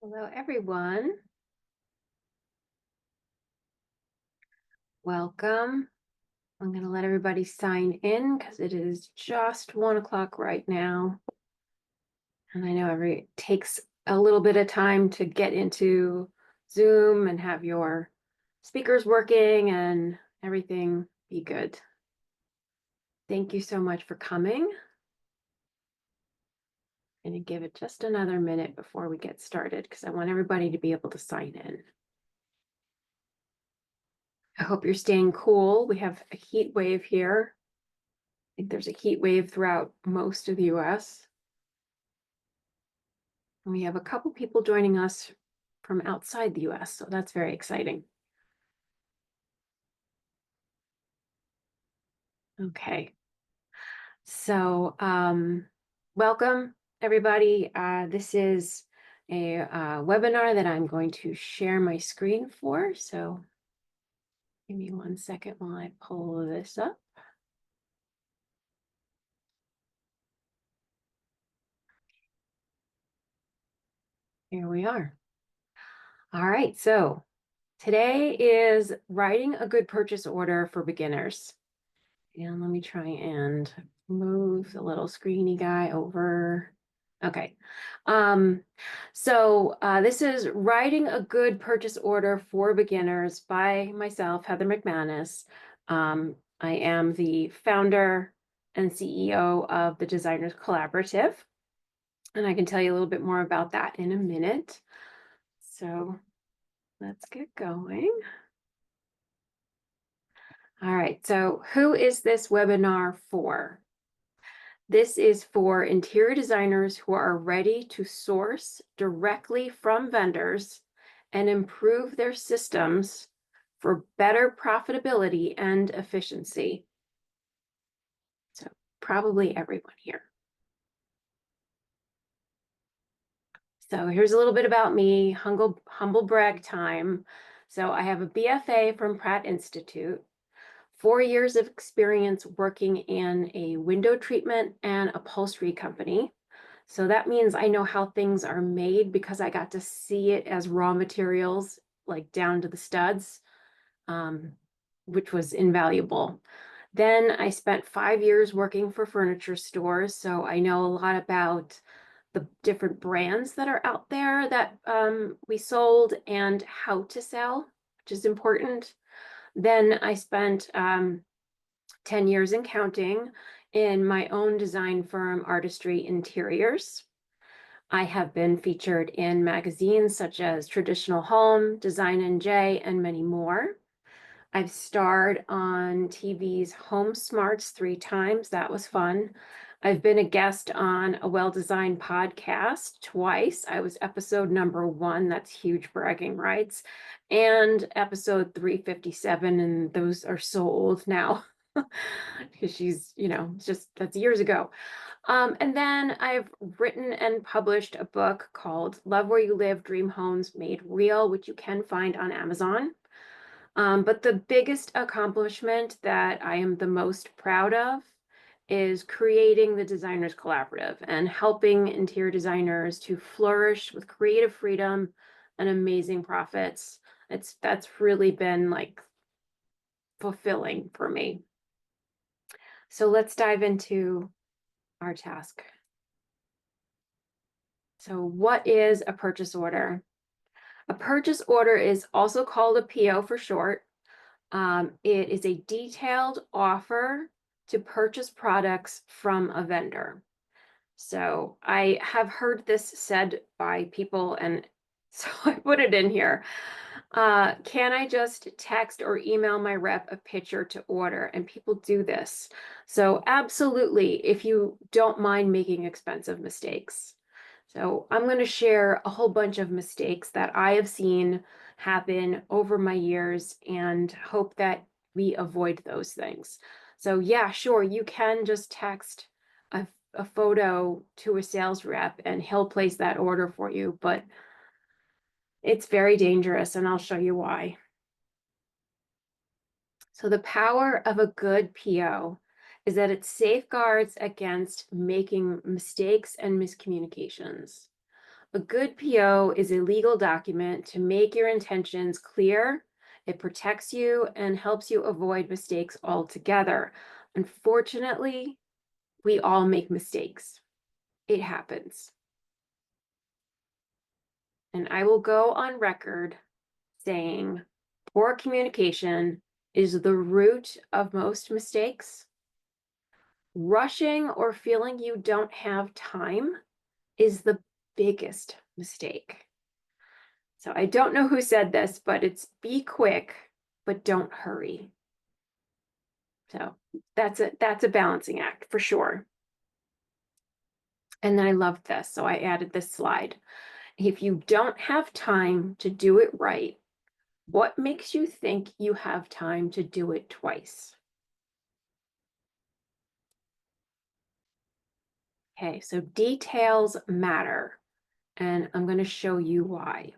Hello, everyone. Welcome. I'm going to let everybody sign in because it is just 1 o'clock right now. And I know it takes a little bit of time to get into Zoom and have your speakers working and everything be good. Thank you so much for coming. I'm going to give it just another minute before we get started because I want everybody to be able to sign in. I hope you're staying cool. We have a heat wave here. I think there's a heat wave throughout most of the US. And we have a couple people joining us from outside the US, so that's very exciting. Okay, so welcome everybody. This is a webinar that I'm going to share my screen for. So give me 1 second while I pull this up. Here we are. All right, so today is writing a good purchase order for beginners. And let me try and move the little screeny guy over. Okay. This is writing a good purchase order for beginners by myself, Heather McManus. I am the founder and CEO of the Designers Collaborative, and I can tell you a little bit more about that in a minute. So let's get going. All right, so who is this webinar for? This is for interior designers who are ready to source directly from vendors and improve their systems for better profitability and efficiency. So probably everyone here. So here's a little bit about me, humble brag time. So I have a BFA from Pratt Institute, 4 years of experience working in a window treatment and upholstery company. So that means I know how things are made because I got to see it as raw materials, like down to the studs, which was invaluable. Then I spent 5 years working for furniture stores, so I know a lot about the different brands that are out there that we sold and how to sell, which is important. Then I spent 10 years and counting in my own design firm, Artistry Interiors. I have been featured in magazines such as Traditional Home, Design NJ, and many more. I've starred on TV's Home Smarts 3 times. That was fun. I've been a guest on a well-designed podcast twice. I was episode number 1. That's huge bragging rights. And episode 357, and those are so old now. Because she's, that's years ago. And then I've written and published a book called Love Where You Live, Dream Homes Made Real, which you can find on Amazon. But the biggest accomplishment that I am the most proud of is creating the Designers Collaborative and helping interior designers to flourish with creative freedom and amazing profits. That's really been like fulfilling for me. So let's dive into our task. So what is a purchase order? A purchase order is also called a PO for short. It is a detailed offer to purchase products from a vendor. So I have heard this said by people, and so I put it in here. Can I just text or email my rep a picture to order? And people do this. So absolutely, if you don't mind making expensive mistakes. So I'm going to share a whole bunch of mistakes that I have seen happen over my years and hope that we avoid those things. So yeah, sure, you can just text a photo to a sales rep and he'll place that order for you, but it's very dangerous, and I'll show you why. So the power of a good PO is that it safeguards against making mistakes and miscommunications. A good PO is a legal document to make your intentions clear. It protects you and helps you avoid mistakes altogether. Unfortunately, we all make mistakes. It happens. And I will go on record saying poor communication is the root of most mistakes. Rushing or feeling you don't have time is the biggest mistake. So I don't know who said this, but it's be quick, but don't hurry. So that's a balancing act for sure. And then I loved this, so I added this slide. If you don't have time to do it right, what makes you think you have time to do it twice? Okay, so details matter, and I'm going to show you why.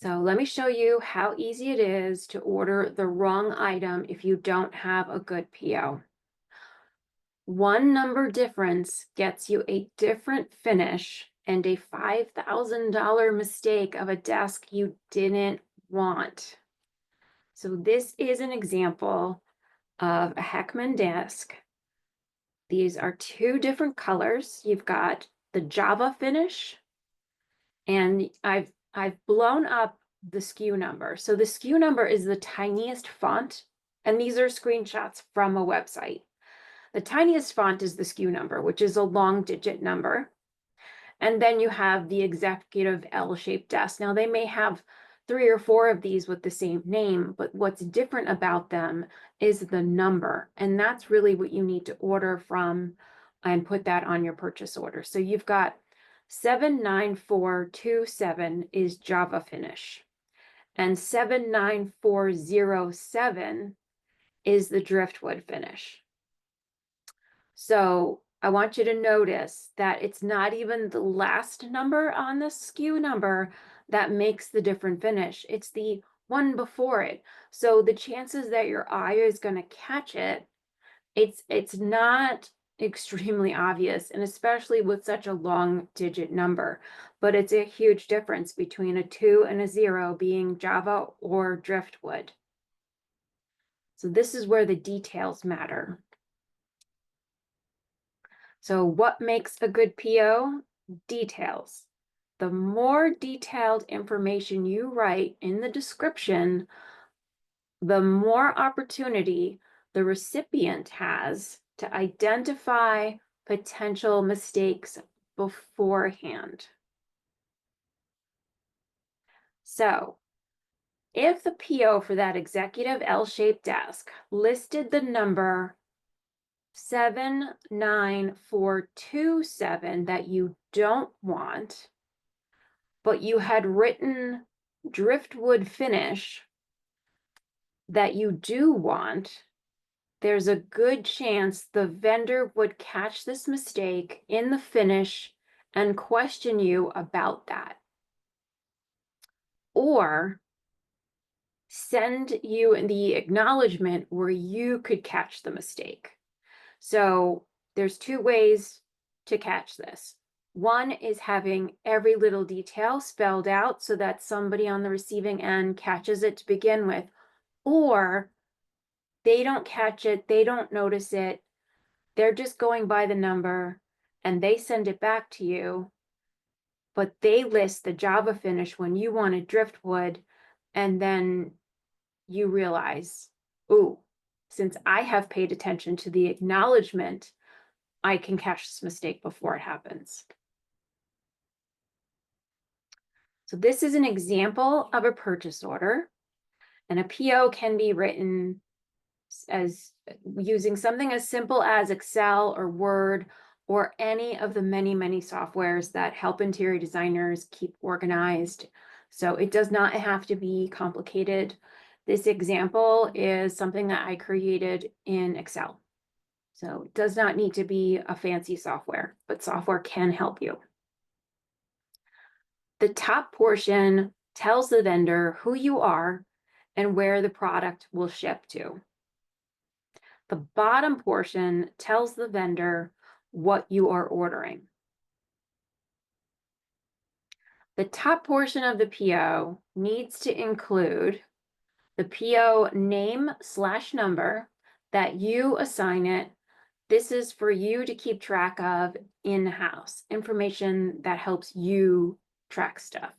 So let me show you how easy it is to order the wrong item if you don't have a good PO. One number difference gets you a different finish and a $5,000 mistake of a desk you didn't want. So this is an example of a Heckman desk. These are two different colors. You've got the Java finish, and I've blown up the SKU number. So the SKU number is the tiniest font, and these are screenshots from a website. The tiniest font is the SKU number, which is a long digit number. And then you have the executive L-shaped desk. Now they may have 3 or 4 of these with the same name, but what's different about them is the number. And that's really what you need to order from and put that on your purchase order. So you've got 79427 is Java finish, and 79407 is the driftwood finish. So I want you to notice that it's not even the last number on the SKU number that makes the different finish. It's the one before it. So the chances that your eye is going to catch it, it's not extremely obvious, and especially with such a long digit number. But it's a huge difference between a 2 and a 0 being Java or driftwood. So this is where the details matter. So what makes a good PO? Details. The more detailed information you write in the description, the more opportunity the recipient has to identify potential mistakes beforehand. So if the PO for that executive L-shaped desk listed the number 79427 that you don't want, but you had written driftwood finish that you do want, there's a good chance the vendor would catch this mistake in the finish and question you about that. Or send you the acknowledgement where you could catch the mistake. So there's 2 ways to catch this. One is having every little detail spelled out so that somebody on the receiving end catches it to begin with, or they don't catch it, they don't notice it, they're just going by the number and they send it back to you, but they list the Java finish when you wanted driftwood, and then you realize, ooh, since I have paid attention to the acknowledgement, I can catch this mistake before it happens. So this is an example of a purchase order, and a PO can be written as using something as simple as Excel or Word or any of the many, many softwares that help interior designers keep organized. So it does not have to be complicated. This example is something that I created in Excel. So it does not need to be a fancy software, but software can help you. The top portion tells the vendor who you are and where the product will ship to. The bottom portion tells the vendor what you are ordering. The top portion of the PO needs to include the PO name/number that you assign it. This is for you to keep track of in-house, information that helps you track stuff.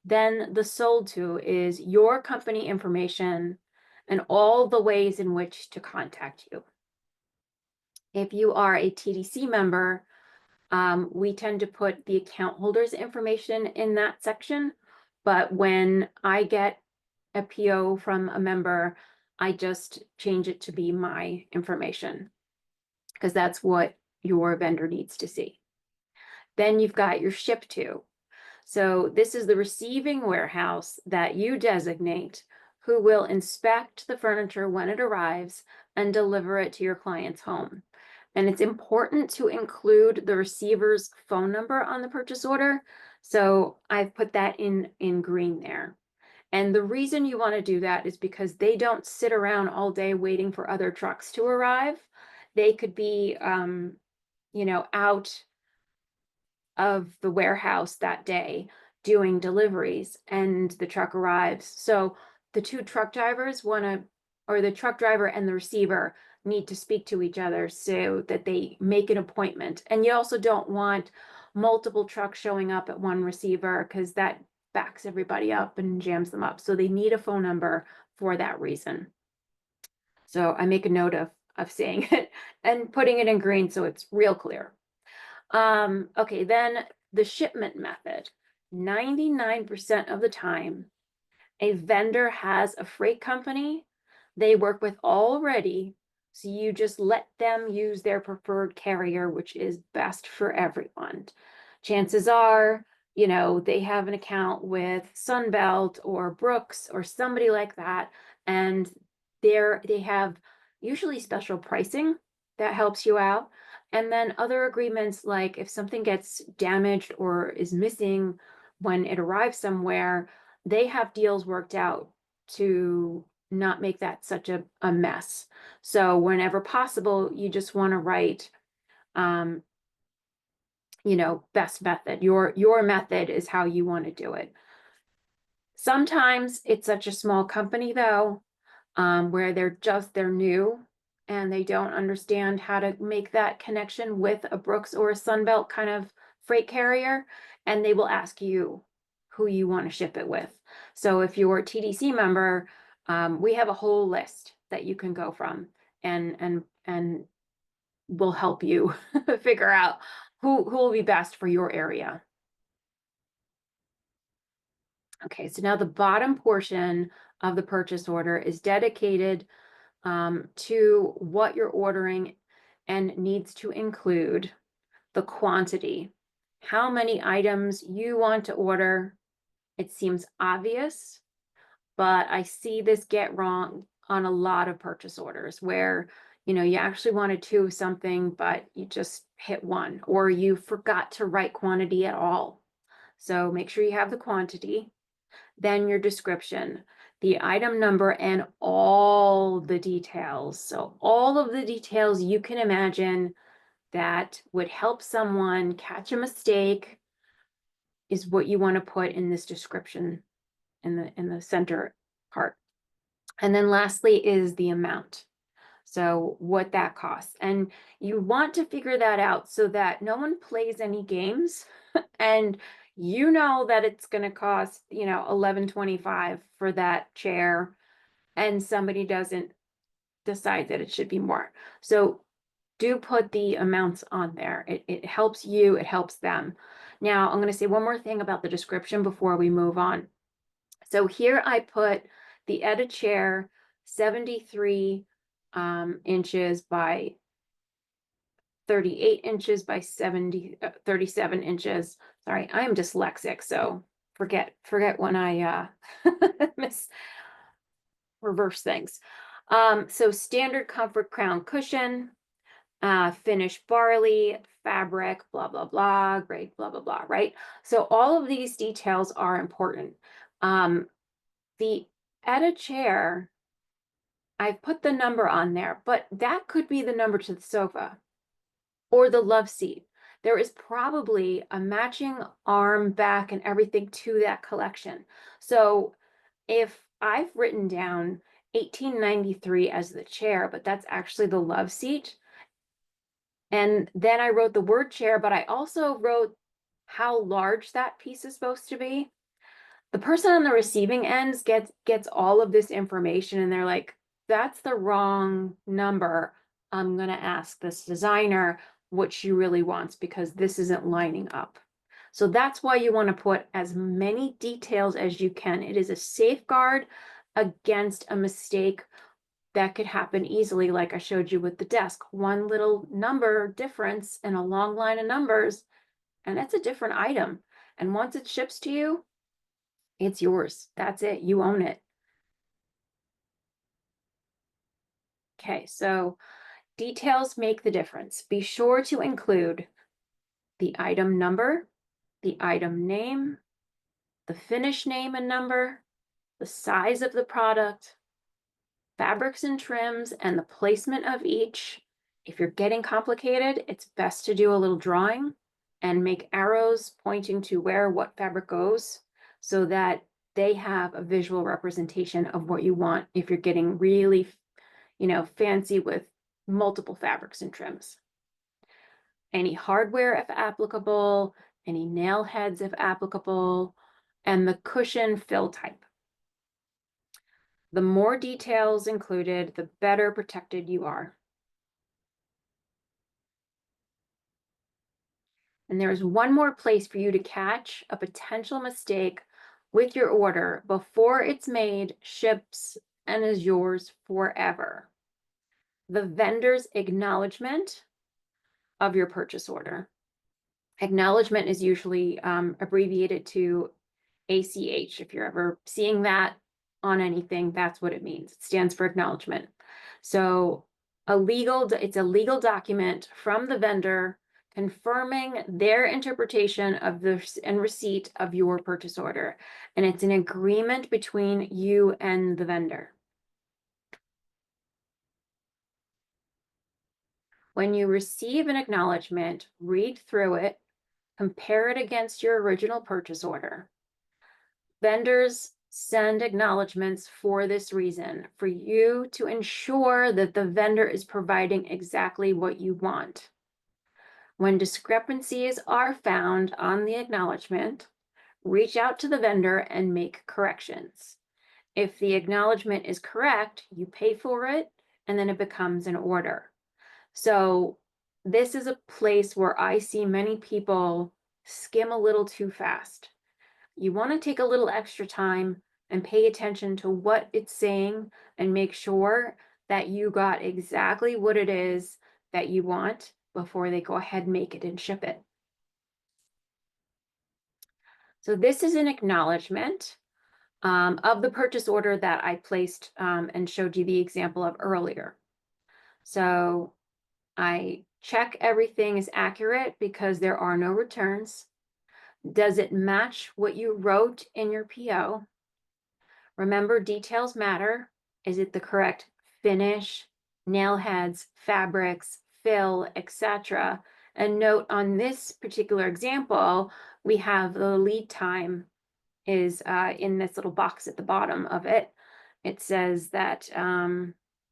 Then the sold to is your company information and all the ways in which to contact you. If you are a TDC member, we tend to put the account holder's information in that section. But when I get a PO from a member, I just change it to be my information because that's what your vendor needs to see. Then you've got your ship to. So this is the receiving warehouse that you designate who will inspect the furniture when it arrives and deliver it to your client's home. And it's important to include the receiver's phone number on the purchase order. So I've put that in green there. And the reason you want to do that is because they don't sit around all day waiting for other trucks to arrive. They could be, out of the warehouse that day doing deliveries and the truck arrives. So the two truck drivers or the truck driver and the receiver need to speak to each other so that they make an appointment. And you also don't want multiple trucks showing up at one receiver because that backs everybody up and jams them up. So they need a phone number for that reason. So I make a note of saying it and putting it in green so it's real clear. Okay, then the shipment method. 99% of the time, a vendor has a freight company they work with already, so you just let them use their preferred carrier, which is best for everyone. Chances are, they have an account with Sunbelt or Brooks or somebody like that, and they have usually special pricing that helps you out. And then other agreements, like if something gets damaged or is missing when it arrives somewhere, they have deals worked out to not make that such a mess. So whenever possible, you just want to write, best method. Your method is how you want to do it. Sometimes it's such a small company though, where they're new and they don't understand how to make that connection with a Brooks or a Sunbelt kind of freight carrier, and they will ask you who you want to ship it with. So if you're a TDC member, we have a whole list that you can go from and will help you figure out who will be best for your area. Okay, so now the bottom portion of the purchase order is dedicated to what you're ordering and needs to include the quantity, how many items you want to order. It seems obvious, but I see this get wrong on a lot of purchase orders where, you actually wanted two of something, but you just hit one, or you forgot to write quantity at all. So make sure you have the quantity. Then your description, the item number, and all the details. So all of the details you can imagine that would help someone catch a mistake is what you want to put in this description in the center part. And then lastly is the amount. So what that costs. And you want to figure that out so that no one plays any games and that it's going to cost, $11.25 for that chair and somebody doesn't decide that it should be more. So do put the amounts on there. It helps you, it helps them. Now I'm going to say one more thing about the description before we move on. So here I put the Etta chair 73 inches by 38 inches by 37 inches. Sorry, I am dyslexic, so forget when I reverse things. So standard comfort crown cushion, finished barley, fabric, blah, blah, blah, grade, blah, blah, blah, right? So all of these details are important. The Etta chair, I've put the number on there, but that could be the number to the sofa. or the love seat. There is probably a matching arm, back, and everything to that collection. So if I've written down 1893 as the chair, but that's actually the love seat, and then I wrote the word chair, but I also wrote how large that piece is supposed to be, the person on the receiving ends gets all of this information and they're like, that's the wrong number. I'm going to ask this designer what she really wants because this isn't lining up. So that's why you want to put as many details as you can. It is a safeguard against a mistake that could happen easily, like I showed you with the desk. One little number difference in a long line of numbers, and it's a different item. And once it ships to you, it's yours. That's it. You own it. Okay, so details make the difference. Be sure to include the item number, the item name, the finish name and number, the size of the product, fabrics and trims, and the placement of each. If you're getting complicated, it's best to do a little drawing and make arrows pointing to where what fabric goes so that they have a visual representation of what you want if you're getting really, fancy with multiple fabrics and trims. Any hardware if applicable, any nail heads if applicable, and the cushion fill type. The more details included, the better protected you are. And there is one more place for you to catch a potential mistake with your order before it's made, ships, and is yours forever. The vendor's acknowledgement of your purchase order. Acknowledgement is usually abbreviated to ACH. If you're ever seeing that on anything, that's what it means. It stands for acknowledgement. So it's a legal document from the vendor confirming their interpretation of the and receipt of your purchase order. And it's an agreement between you and the vendor. When you receive an acknowledgement, read through it, compare it against your original purchase order. Vendors send acknowledgements for this reason, for you to ensure that the vendor is providing exactly what you want. When discrepancies are found on the acknowledgement, reach out to the vendor and make corrections. If the acknowledgement is correct, you pay for it, and then it becomes an order. So this is a place where I see many people skim a little too fast. You want to take a little extra time and pay attention to what it's saying and make sure that you got exactly what it is that you want before they go ahead and make it and ship it. So this is an acknowledgement of the purchase order that I placed and showed you the example of earlier. So I check everything is accurate because there are no returns. Does it match what you wrote in your PO? Remember, details matter. Is it the correct finish, nail heads, fabrics, fill, etc.? And note on this particular example, we have the lead time is in this little box at the bottom of it. It says that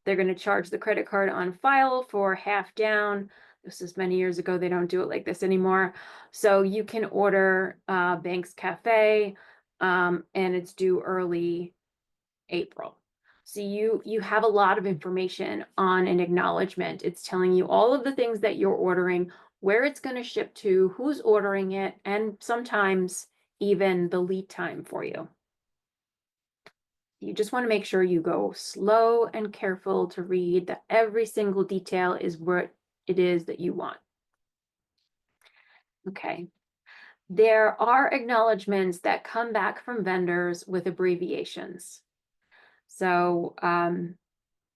they're going to charge the credit card on file for half down. This is many years ago. They don't do it like this anymore. So you can order Banks Cafe and it's due early April. So you have a lot of information on an acknowledgement. It's telling you all of the things that you're ordering, where it's going to ship to, who's ordering it, and sometimes even the lead time for you. You just want to make sure you go slow and careful to read that every single detail is what it is that you want. Okay. There are acknowledgements that come back from vendors with abbreviations. So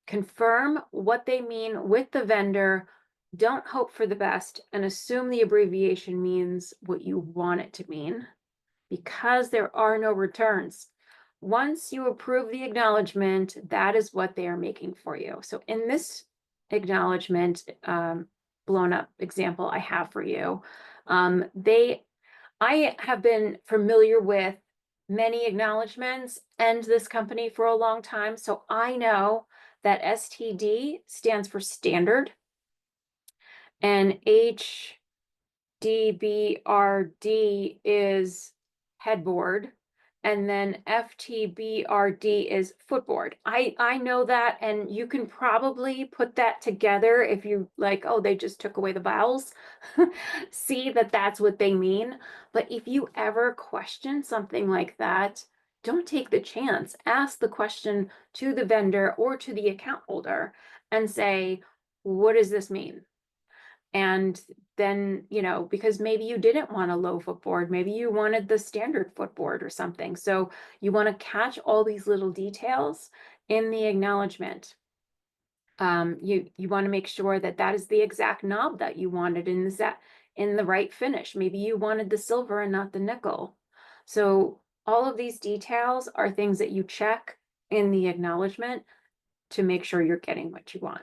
confirm what they mean with the vendor. Don't hope for the best and assume the abbreviation means what you want it to mean, because there are no returns. Once you approve the acknowledgement, that is what they are making for you. So in this acknowledgement, blown up example I have for you. I have been familiar with many acknowledgments and this company for a long time, so I know that STD stands for standard and HDBRD is headboard, and then FTBRD is footboard. I know that, and you can probably put that together if you like, oh, they just took away the vowels. See that that's what they mean. But if you ever question something like that, don't take the chance. Ask the question to the vendor or to the account holder and say, what does this mean? And then, because maybe you didn't want a low footboard, maybe you wanted the standard footboard or something. So you want to catch all these little details in the acknowledgement. You want to make sure that that is the exact knob that you wanted in the right finish. Maybe you wanted the silver and not the nickel. So all of these details are things that you check in the acknowledgement to make sure you're getting what you want.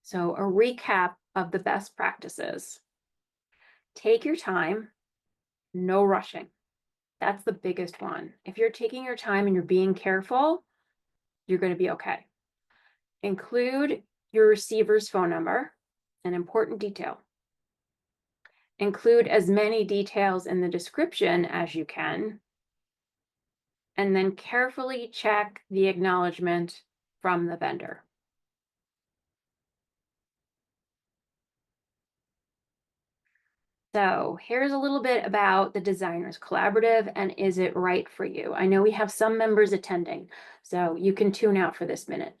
So a recap of the best practices. Take your time, no rushing. That's the biggest one. If you're taking your time and you're being careful, you're going to be okay. Include your receiver's phone number, an important detail. Include as many details in the description as you can, and then carefully check the acknowledgement from the vendor. So here's a little bit about the Designers Collaborative and is it right for you? I know we have some members attending, so you can tune out for this minute.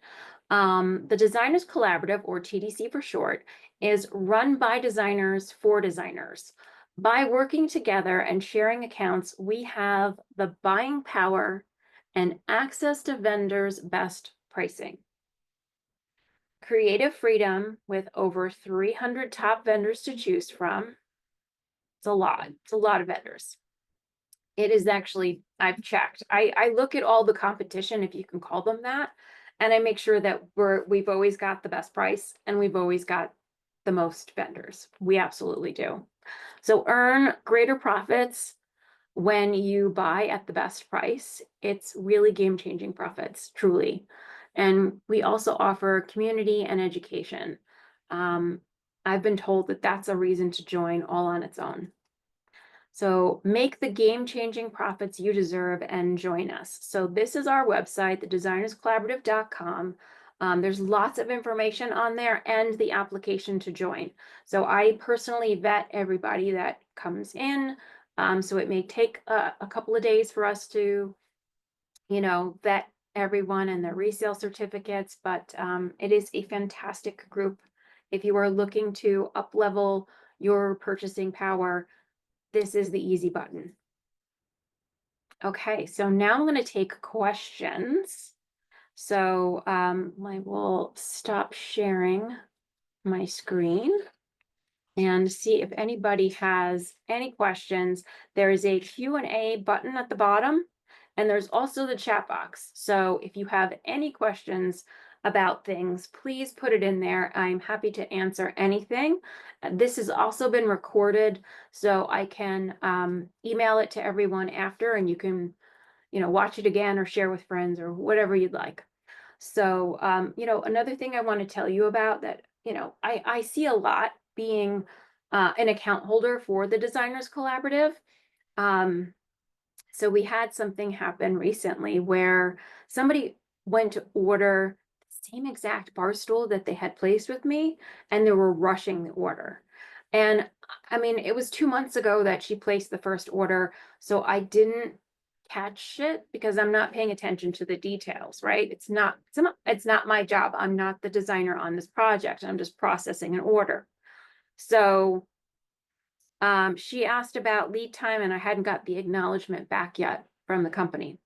The Designers Collaborative, or TDC for short, is run by designers for designers. By working together and sharing accounts, we have the buying power and access to vendors' best pricing. Creative freedom with over 300 top vendors to choose from. It's a lot. It's a lot of vendors. It is actually, I've checked. I look at all the competition, if you can call them that, and I make sure that we've always got the best price and we've always got the most vendors. We absolutely do. So earn greater profits when you buy at the best price. It's really game-changing profits, truly. And we also offer community and education. I've been told that that's a reason to join all on its own. So make the game-changing profits you deserve and join us. So this is our website, thedesignerscollaborative.com. There's lots of information on there and the application to join. So I personally vet everybody that comes in. So it may take a couple of days for us to, vet everyone and their resale certificates, but it is a fantastic group. If you are looking to up-level your purchasing power, this is the easy button. Okay, so now I'm going to take questions. So I will stop sharing my screen and see if anybody has any questions. There is a Q&A button at the bottom, and there's also the chat box. So if you have any questions about things, please put it in there. I'm happy to answer anything. This has also been recorded, so I can email it to everyone after, and you can, watch it again or share with friends or whatever you'd like. So, another thing I want to tell you about that, I see a lot being an account holder for the Designers Collaborative. So we had something happen recently where somebody went to order the same exact bar stool that they had placed with me, and they were rushing the order. And I mean, it was 2 months ago that she placed the first order, so I didn't catch it because I'm not paying attention to the details, right? It's not my job. I'm not the designer on this project. I'm just processing an order. So she asked about lead time, and I hadn't got the acknowledgement back yet from the company.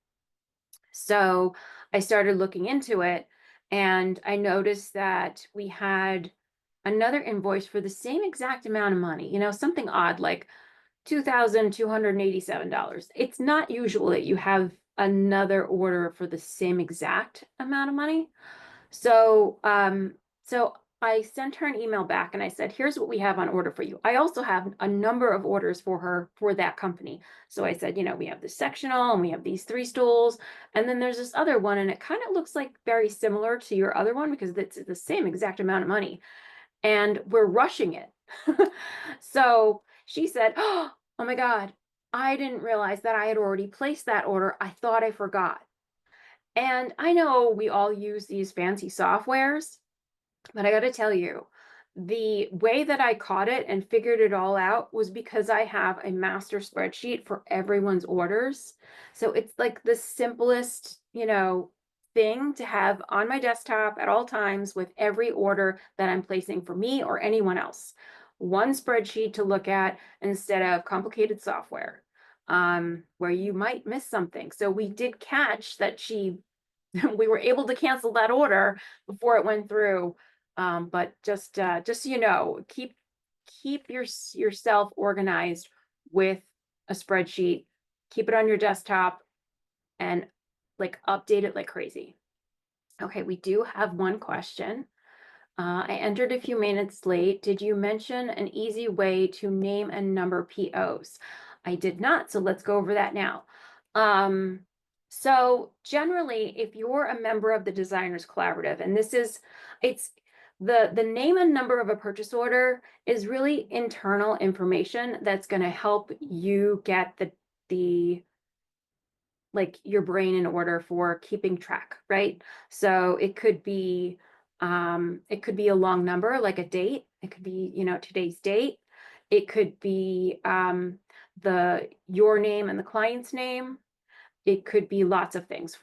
So I started looking into it, and I noticed that we had another invoice for the same exact amount of money, something odd like $2,287. It's not usual that you have another order for the same exact amount of money. So So I sent her an email back and I said, here's what we have on order for you. I also have a number of orders for her for that company. So I said, we have this sectional and we have these 3 stools. And then there's this other one, and it kind of looks like very similar to your other one because it's the same exact amount of money. And we're rushing it. So she said, oh my God, I didn't realize that I had already placed that order. I thought I forgot. And I know we all use these fancy softwares, but I got to tell you, the way that I caught it and figured it all out was because I have a master spreadsheet for everyone's orders. So it's like the simplest, thing to have on my desktop at all times with every order that I'm placing for me or anyone else. One spreadsheet to look at instead of complicated software, where you might miss something. So we did catch that we were able to cancel that order before it went through. But just so you know, keep yourself organized with a spreadsheet. Keep it on your desktop and like update it like crazy. Okay, we do have one question. I entered a few minutes late. Did you mention an easy way to name and number POs? I did not, so let's go over that now. So generally, if you're a member of the Designers Collaborative, and it's the name and number of a purchase order is really internal information that's going to help you get the like your brain in order for keeping track, right? So it could be a long number, like a date. It could be, today's date. It could be your name and the client's name. It could be lots of things.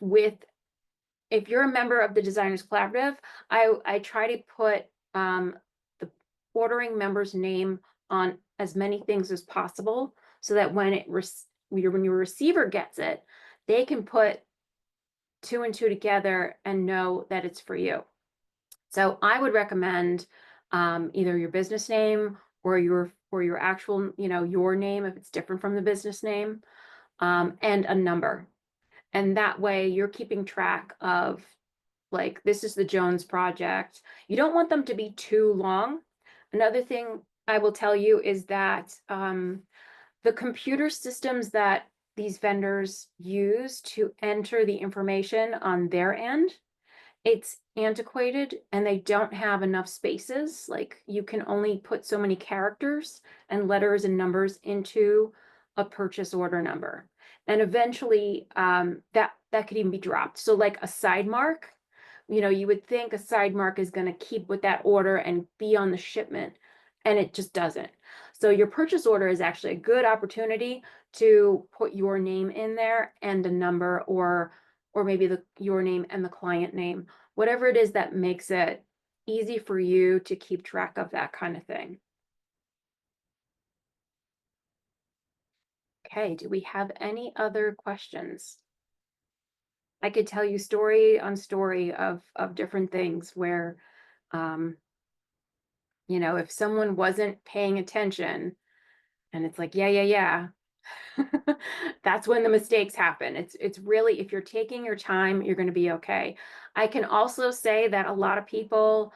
If you're a member of the Designers Collaborative, I try to put the ordering member's name on as many things as possible so that when your receiver gets it, they can put 2 and 2 together and know that it's for you. So I would recommend either your business name or your actual, your name if it's different from the business name, and a number. And that way you're keeping track of, like, this is the Jones project. You don't want them to be too long. Another thing I will tell you is that the computer systems that these vendors use to enter the information on their end, it's antiquated and they don't have enough spaces. Like, you can only put so many characters and letters and numbers into a purchase order number. And eventually that could even be dropped. So like a side mark, you would think a side mark is going to keep with that order and be on the shipment, and it just doesn't. So your purchase order is actually a good opportunity to put your name in there and a number, or maybe your name and the client name, whatever it is that makes it easy for you to keep track of that kind of thing. Okay, do we have any other questions? I could tell you story on story of different things where, if someone wasn't paying attention and it's like, yeah, that's when the mistakes happen. It's really, if you're taking your time, you're going to be okay. I can also say that a lot of people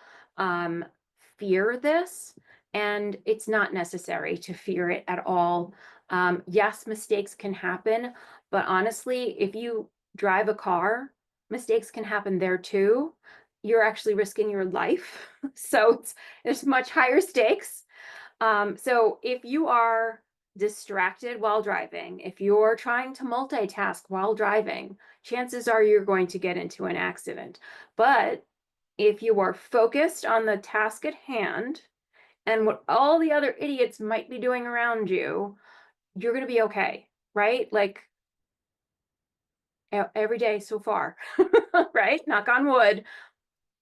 fear this, and it's not necessary to fear it at all. Yes, mistakes can happen, but honestly, if you drive a car, mistakes can happen there too. You're actually risking your life. So there's much higher stakes. So if you are distracted while driving, if you're trying to multitask while driving, chances are you're going to get into an accident. But if you are focused on the task at hand and what all the other idiots might be doing around you, you're going to be okay, right? Like every day so far, right? Knock on wood.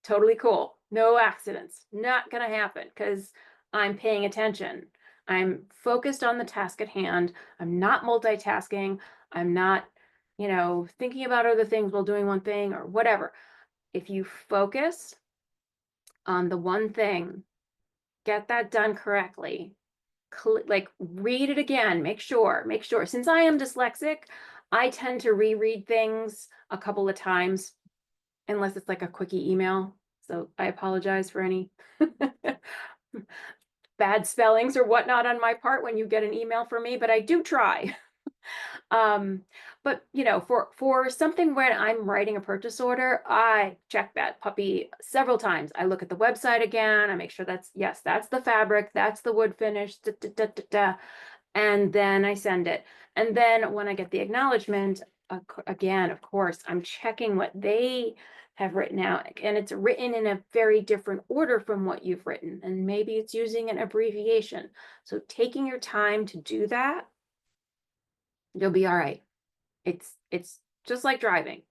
Totally cool. No accidents. Not going to happen because I'm paying attention. I'm focused on the task at hand. I'm not multitasking. I'm not, thinking about other things while doing one thing or whatever. If you focus on the one thing, get that done correctly, like read it again, make sure. Since I am dyslexic, I tend to reread things a couple of times, unless it's like a quickie email. So I apologize for any bad spellings or whatnot on my part when you get an email from me, but I do try. Um, but you know, for something when I'm writing a purchase order, I check that puppy several times. I look at the website again. I make sure that's yes, that's the fabric, that's the wood finish, da, da, da, da, da, and then I send it. And then when I get the acknowledgement, again, of course, I'm checking what they have written out, and it's written in a very different order from what you've written, and maybe it's using an abbreviation. So taking your time to do that, you'll be all right. It's just like driving.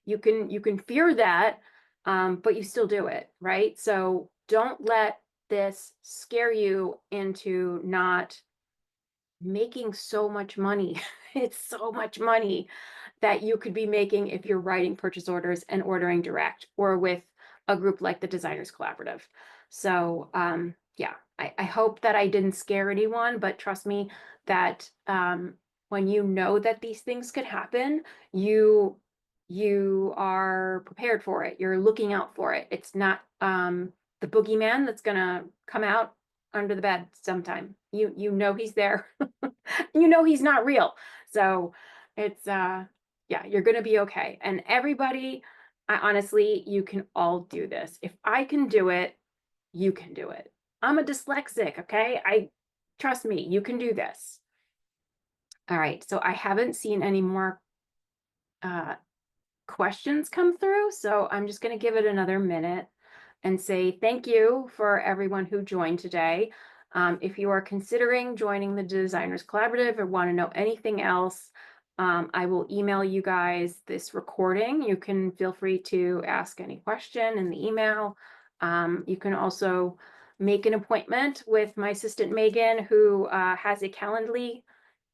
You can fear that, but you still do it, right? So don't let this scare you into not making so much money. It's so much money that you could be making if you're writing purchase orders and ordering direct or with a group like the Designers Collaborative. So yeah, I hope that I didn't scare anyone, but trust me that when you know that these things could happen, you are prepared for it. You're looking out for it. It's not the boogeyman that's gonna come out under the bed sometime. You know he's there. You know he's not real. So it's yeah, you're gonna be okay. And everybody, I honestly, you can all do this. If I can do it, you can do it. I'm a dyslexic, okay? I trust me, you can do this. All right, so I haven't seen any more uh questions come through, so I'm just gonna give it another minute and say thank you for everyone who joined today. If you are considering joining the Designers Collaborative or want to know anything else, I will email you guys this recording. You can feel free to ask any question in the email. You can also make an appointment with my assistant Megan, who has a Calendly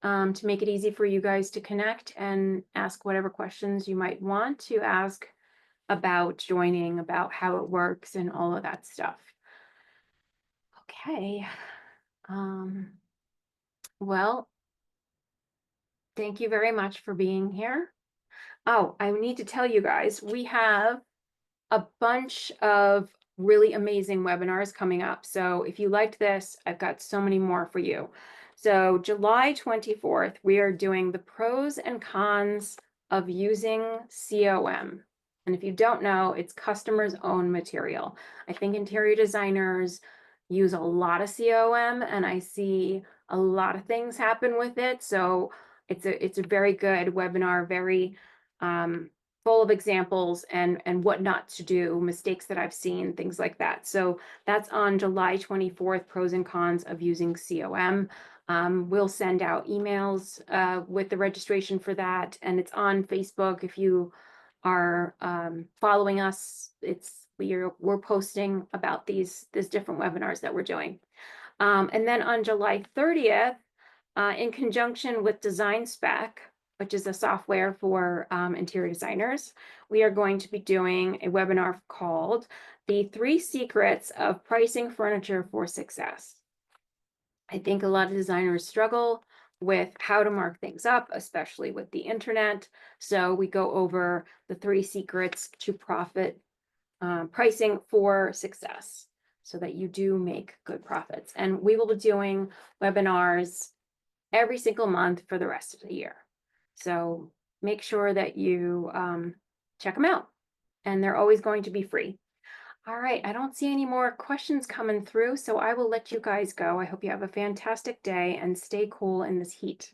to make it easy for you guys to connect and ask whatever questions you might want to ask about joining, about how it works and all of that stuff. Okay. Um, well, thank you very much for being here. Oh, I need to tell you guys, we have a bunch of really amazing webinars coming up. So if you liked this, I've got so many more for you. So July 24th, we are doing the pros and cons of using COM. And if you don't know, it's customers' own material. I think interior designers use a lot of COM, and I see a lot of things happen with it. So it's a very good webinar, very full of examples and what not to do, mistakes that I've seen, things like that. So that's on July 24th, pros and cons of using COM. We'll send out emails with the registration for that, and it's on Facebook. If you are following us, we're posting about these different webinars that we're doing. And then on July 30th, in conjunction with Design Spec, which is a software for interior designers, we are going to be doing a webinar called The 3 Secrets of Pricing Furniture for Success. I think a lot of designers struggle with how to mark things up, especially with the internet. So we go over the 3 secrets to profit pricing for success so that you do make good profits. And we will be doing webinars every single month for the rest of the year. So make sure that you check them out, and they're always going to be free. All right, I don't see any more questions coming through, so I will let you guys go. I hope you have a fantastic day and stay cool in this heat.